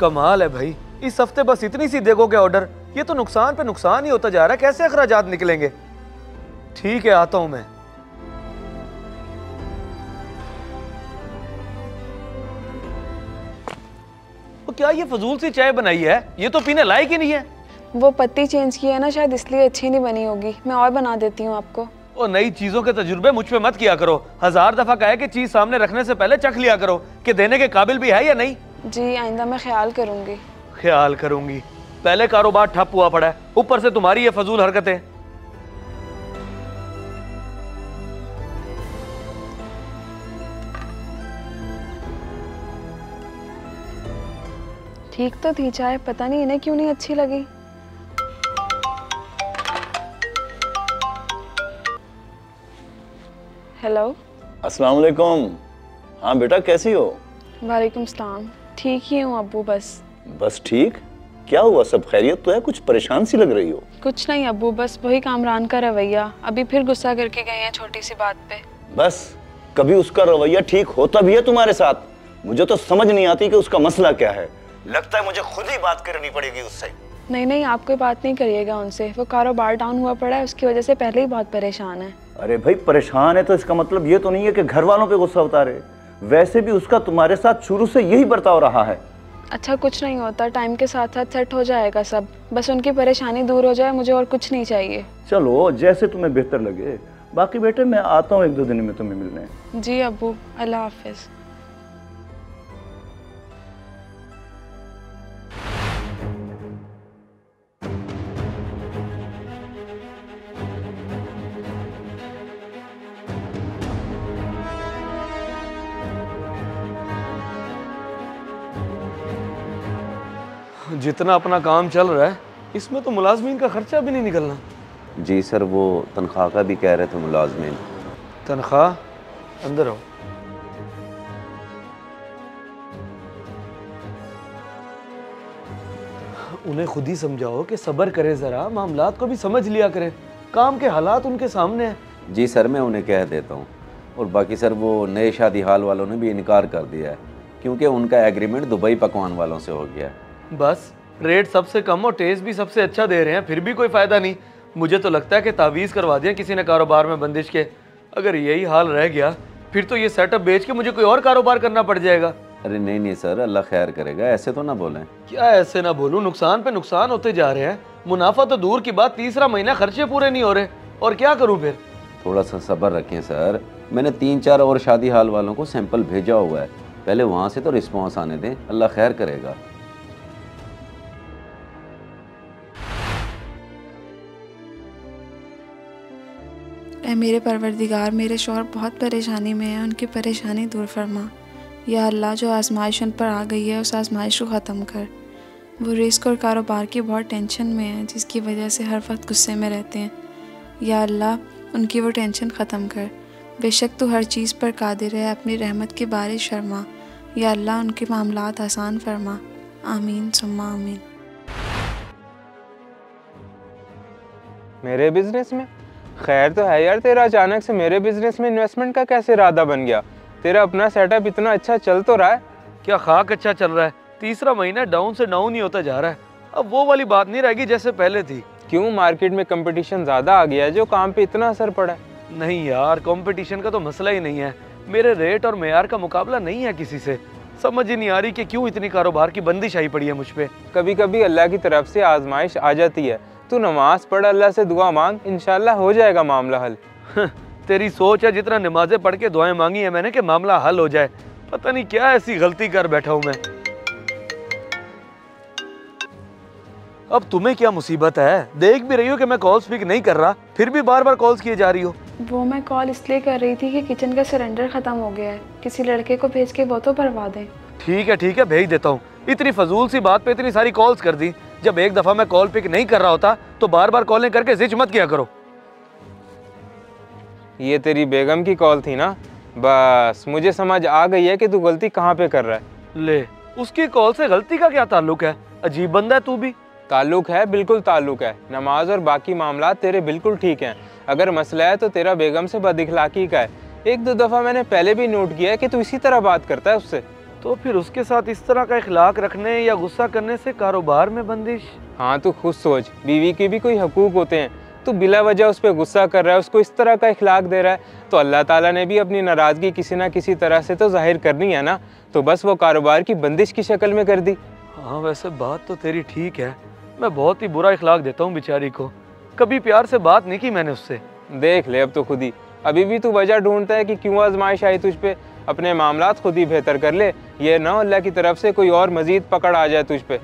कमाल है भाई, इस हफ्ते बस इतनी सी देखोगे ऑर्डर, ये तो नुकसान पे नुकसान ही होता जा रहा है। कैसे अखराजात निकलेंगे? ठीक है, आता हूं मैं। तो क्या ये फजूल सी चाय बनाई है? ये तो पीने लायक ही नहीं है। वो पत्ती चेंज की है ना, शायद इसलिए अच्छी नहीं बनी होगी। मैं और बना देती हूँ आपको। और नई चीजों के तजुर्बे मुझ पे मत किया करो। 1000 दफा कहा है कि चीज सामने रखने से पहले चख लिया करो कि देने के काबिल भी है या नहीं। जी आइंदा मैं ख्याल करूंगी। ख्याल करूंगी? पहले कारोबार ठप हुआ पड़ा है, ऊपर से तुम्हारी ये फजूल हरकतें। ठीक तो थी चाय, पता नहीं इन्हें क्यों नहीं अच्छी लगी। हेलो। अस्सलाम वालेकुम। हाँ बेटा, कैसी हो? वालेकुम सलाम। ठीक ही हूँ अब्बू। बस ठीक? क्या हुआ, सब खैरियत तो है? कुछ परेशान सी लग रही हो। कुछ नहीं अब्बू, बस वही कामरान का रवैया। अभी फिर गुस्सा करके गए हैं छोटी सी बात पे। बस कभी उसका रवैया ठीक होता भी है तुम्हारे साथ? मुझे तो समझ नहीं आती कि उसका मसला क्या है। लगता है मुझे खुद ही बात करनी पड़ेगी उससे। नहीं, आप कोई बात नहीं करिएगा उनसे। वो कारोबार डाउन हुआ पड़ा है, उसकी वजह से पहले ही बहुत परेशान है। अरे भाई, परेशान है तो इसका मतलब ये तो नहीं है कि घर वालों पे गुस्सा उतारे। वैसे भी उसका तुम्हारे साथ शुरू से यही बर्ताव रहा है। अच्छा, कुछ नहीं होता, टाइम के साथ साथ सेट हो जाएगा सब। बस उनकी परेशानी दूर हो जाए, मुझे और कुछ नहीं चाहिए। चलो जैसे तुम्हें बेहतर लगे। बाकी बेटे मैं आता हूँ 1-2 दिन में तुम्हें मिलने। जी अब्बू, अल्लाह हाफिज। जितना अपना काम चल रहा है इसमें तो मुलाजमीन का खर्चा भी नहीं निकलना। जी सर, वो तनख्वाह का भी कह रहे थे मुलाजमीन। तनख्वाह? अंदर आओ। उन्हें खुद ही समझाओ कि सब्र करे, जरा मामलात को भी समझ लिया करें। काम के हालात उनके सामने हैं। जी सर, मैं उन्हें कह देता हूँ। और बाकी सर, वो नए शादी हाल वालों ने भी इनकार कर दिया है, क्योंकि उनका एग्रीमेंट दुबई पकवान वालों से हो गया है। बस रेट सबसे कम और टेस्ट भी सबसे अच्छा दे रहे हैं, फिर भी कोई फ़ायदा नहीं। मुझे तो लगता है कि तावीज़ करवा दिया किसी ने कारोबार में बंदिश के। अगर यही हाल रह गया फिर तो ये सेटअप बेच के मुझे कोई और कारोबार करना पड़ जाएगा। अरे नहीं सर, अल्लाह खैर करेगा, ऐसे तो ना बोलें। क्या ऐसे ना बोलूं? नुकसान पे नुकसान होते जा रहे हैं। मुनाफा तो दूर की बात, तीसरा महीना खर्चे पूरे नहीं हो रहे, और क्या करूं फिर? थोड़ा सा सब्र रखें सर। मैंने 3-4 और शादी हाल वालों को सैंपल भेजा हुआ है, पहले वहाँ से तो रिस्पॉन्स आने दें, अल्लाह खैर करेगा। ऐ मेरे परवरदिगार, मेरे शौहर बहुत परेशानी में है, उनकी परेशानी दूर फरमा। या अल्लाह, जो आजमाइश उन पर आ गई है उस आजमाइश को ख़त्म कर। वो रिस्क और कारोबार की बहुत टेंशन में है, जिसकी वजह से हर वक्त गुस्से में रहते हैं। या अल्लाह, उनकी वो टेंशन ख़त्म कर। बेशक तू हर चीज़ पर कादिर है, अपनी रहमत की बारिश फरमा। या अल्लाह, उनके मामलात आसान फरमा। आमीन सुम्मा आमीन। मेरे बिजनेस में खैर तो है यार। तेरा अचानक से मेरे बिजनेस में इन्वेस्टमेंट का कैसे इरादा बन गया? तेरा अपना सेटअप इतना अच्छा चल तो रहा है। क्या खाक अच्छा चल रहा है? तीसरा महीना डाउन से डाउन ही होता जा रहा है। अब वो वाली बात नहीं रहेगी जैसे पहले थी। क्यों, मार्केट में कंपटीशन ज़्यादा आ गया है जो काम पे इतना असर पड़ा है? नहीं यार, कंपटीशन का तो मसला ही नहीं है। मेरे रेट और मेयार का मुकाबला नहीं है किसी से। समझ ही नहीं आ रही कि क्यों इतनी कारोबार की बंदिश आई पड़ी है मुझ पे। कभी कभी अल्लाह की तरफ से आजमाइश आ जाती है। तू नमाज पढ़, अल्लाह से दुआ मांग, इंशाल्लाह हो जाएगा मामला हल। तेरी सोच है, जितना नमाजें पढ़ के दुआएं मांगी है मैंने कि मामला हल हो जाए। पता नहीं क्या ऐसी गलती कर बैठा हूं मैं। अब तुम्हें क्या मुसीबत है? देख भी रही हो कि मैं कॉल्स पिक नहीं कर रहा, फिर भी बार बार कॉल्स किए जा रही हो। वो मैं कॉल इसलिए कर रही थी कि किचन का सिलेंडर ख़त्म हो गया है, किसी लड़के को भेज के वो तो भरवा दें। ठीक है भेज देता हूँ। इतनी फजूल सी बात पे इतनी सारी कॉल्स कर दी। जब एक दफा मैं कॉल पिक नहीं कर रहा होता तो बार बार कॉलें करके जिच मत किया करो। ये तेरी बेगम की कॉल थी ना? बस मुझे समझ आ गई है कि तू गलती कहाँ पे कर रहा है। ले, उसकी कॉल से गलती का क्या ताल्लुक है? अजीब बंदा है तू भी। ताल्लुक है, बिल्कुल ताल्लुक है। नमाज और बाकी मामला तेरे बिल्कुल ठीक हैं। अगर मसला है तो तेरा बेगम से बदइखलाकी का है। 1-2 दफ़ा मैंने पहले भी नोट किया है कि तू इसी तरह बात करता है उससे। तो फिर उसके साथ इस तरह का इखलाक रखने या गुस्सा करने से कारोबार में बंदिश? हाँ तो खुद सोच, बीवी के भी कोई हकूक होते हैं। तो बिला वजह उस पर गुस्सा कर रहा है, उसको इस तरह का इखलाक दे रहा है, तो अल्लाह ताला ने भी अपनी नाराज़गी किसी ना किसी तरह से तो जाहिर करनी है ना। तो बस वो कारोबार की बंदिश की शक्ल में कर दी। हाँ वैसे बात तो तेरी ठीक है, मैं बहुत ही बुरा इखलाक देता हूँ बेचारी को। कभी प्यार से बात नहीं की मैंने उससे। देख ले अब तो खुद ही, अभी भी तू वजह ढूंढता है कि क्यों आजमाइश आई तुझ पे। अपने मामलात खुद ही बेहतर कर ले, ये ना अल्लाह की तरफ से कोई और मजीद पकड़ आ जाए तुझ पे।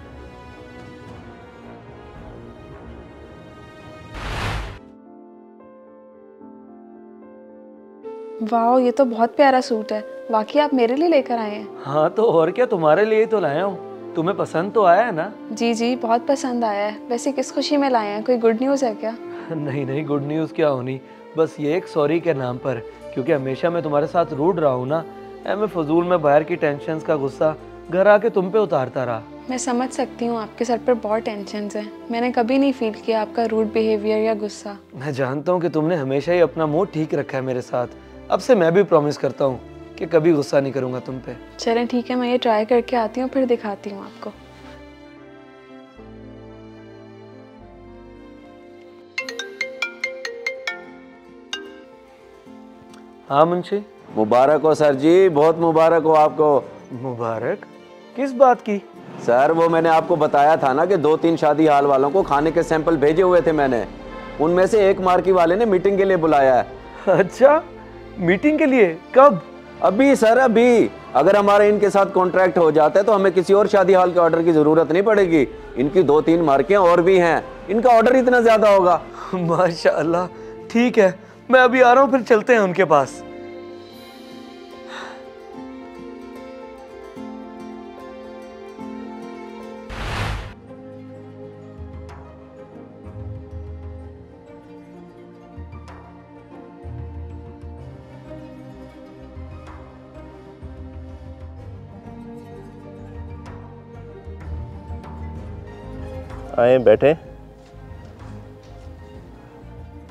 वाह, ये तो बहुत प्यारा सूट है। वाकई आप मेरे लिए लेकर आए हैं? हाँ तो और क्या, तुम्हारे लिए तो लाया हूँ। तुम्हें पसंद तो आया है ना? जी जी, बहुत पसंद आया है। वैसे किस खुशी में लाए हैं? कोई गुड न्यूज़ है क्या? नहीं नहीं, गुड न्यूज़ क्या होनी, बस ये एक सॉरी के नाम पर। क्योंकि हमेशा मैं तुम्हारे साथ रूड रहा हूँ ना, मैं फजूल में बाहर की टेंशन्स का गुस्सा घर आके तुम पे उतारता रहा। मैं समझ सकती हूँ, आपके सर पर बहुत टेंशन्स हैं। मैंने कभी नहीं फील किया आपका रूड बिहेवियर या गुस्सा। मैं जानता हूँ कि तुमने हमेशा ही अपना मूड ठीक रखा है मेरे साथ। अब से मैं भी प्रॉमिस करता हूँ कि कभी गुस्सा नहीं करूँगा तुम पे। चलें ठीक है, मैं ये ट्राई करके आती हूँ, फिर दिखाती हूँ आपको। हाँ मुंशी। मुबारक हो सर जी, बहुत मुबारक हो आपको। मुबारक? किस बात की? सर वो मैंने आपको बताया था ना कि 2-3 शादी हाल वालों को खाने के सैंपल भेजे हुए थे मैंने, उनमें से एक मार्की वाले ने मीटिंग के लिए बुलाया है। अच्छा, मीटिंग के लिए? कब? अभी सर, अभी। अगर हमारा इनके साथ कॉन्ट्रैक्ट हो जाता है तो हमें किसी और शादी हाल के ऑर्डर की जरूरत नहीं पड़ेगी। इनकी 2-3 मार्कियां और भी हैं, इनका ऑर्डर इतना ज्यादा होगा। माशाअल्लाह, ठीक है, मैं अभी आ रहा हूँ, फिर चलते हैं उनके पास। आए बैठे।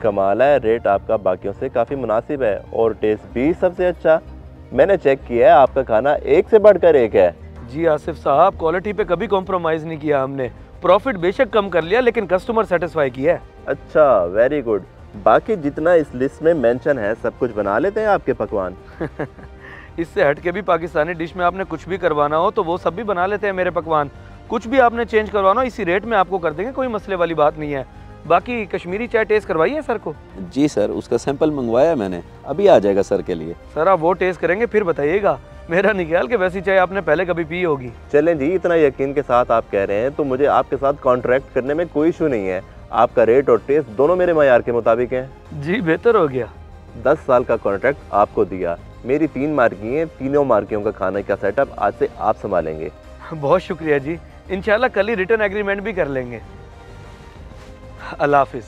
कमाल है, रेट आपका बाकियों से काफ़ी मुनासिब है और टेस्ट भी सबसे अच्छा। मैंने चेक किया है, आपका खाना एक से बढ़कर एक है। जी आसिफ साहब, क्वालिटी पे कभी कॉम्प्रोमाइज़ नहीं किया हमने। प्रॉफिट बेशक कम कर लिया, लेकिन कस्टमर सेटिस्फाई किया है। अच्छा, वेरी गुड। बाकी जितना इस लिस्ट में मेंशन है सब कुछ बना लेते हैं आपके पकवान? इससे हट के भी पाकिस्तानी डिश में आपने कुछ भी करवाना हो तो वो सब भी बना लेते हैं मेरे पकवान। कुछ भी आपने चेंज करवाना हो इसी रेट में आपको कर देंगे, कोई मसले वाली बात नहीं है। बाकी कश्मीरी चाय टेस्ट करवाई है सर को? जी सर, उसका सैंपल मंगवाया मैंने, अभी आ जाएगा सर के लिए। सर आप वो टेस्ट करेंगे फिर बताइएगा। मेरा नहीं ख्याल कि वैसी चाय आपने पहले कभी पी होगी। चलें जी, इतना यकीन के साथ आप कह रहे हैं तो मुझे आपके साथ कॉन्ट्रैक्ट करने में कोई इशू नहीं है। आपका रेट और टेस्ट दोनों मेरे मयार के मुताबिक हैं। जी बेहतर हो गया। 10 साल का कॉन्ट्रैक्ट आपको दिया, मेरी 3 मार्की हैं, तीनों मार्कियों का खाने का सेटअप आज से आप संभालेंगे। बहुत शुक्रिया जी, इंशाल्लाह कल ही रिटर्न एग्रीमेंट भी कर लेंगे। अल्लाह हाफिज।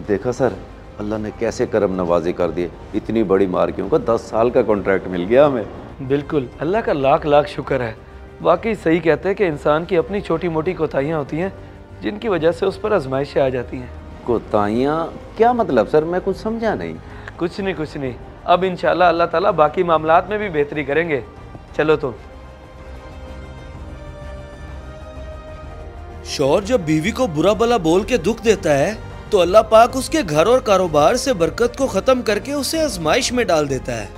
देखा सर, अल्लाह ने कैसे करम नवाजी कर दिए। इतनी बड़ी मार्कियों का 10 साल का कॉन्ट्रैक्ट मिल गया हमें। बिल्कुल, अल्लाह का लाख लाख शुक्र है। वाकई सही कहते हैं कि इंसान की अपनी छोटी मोटी कोताहियाँ होती हैं जिनकी वजह से उस पर आजमाइशें आ जाती हैं। कोताहियाँ क्या मतलब सर, मैं कुछ समझा नहीं। कुछ नहीं, अब इंशाल्लाह अल्लाह ताला बाकी मामलात में भी बेहतरी करेंगे। चलो तो। शौहर जब बीवी को बुरा भला बोल के दुख देता है तो अल्लाह पाक उसके घर और कारोबार से बरकत को खत्म करके उसे आजमाइश में डाल देता है।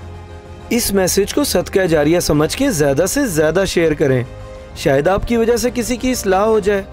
इस मैसेज को सदका जारिया समझ के ज्यादा से ज्यादा शेयर करें, शायद आपकी वजह से किसी की इस्लाह हो जाए।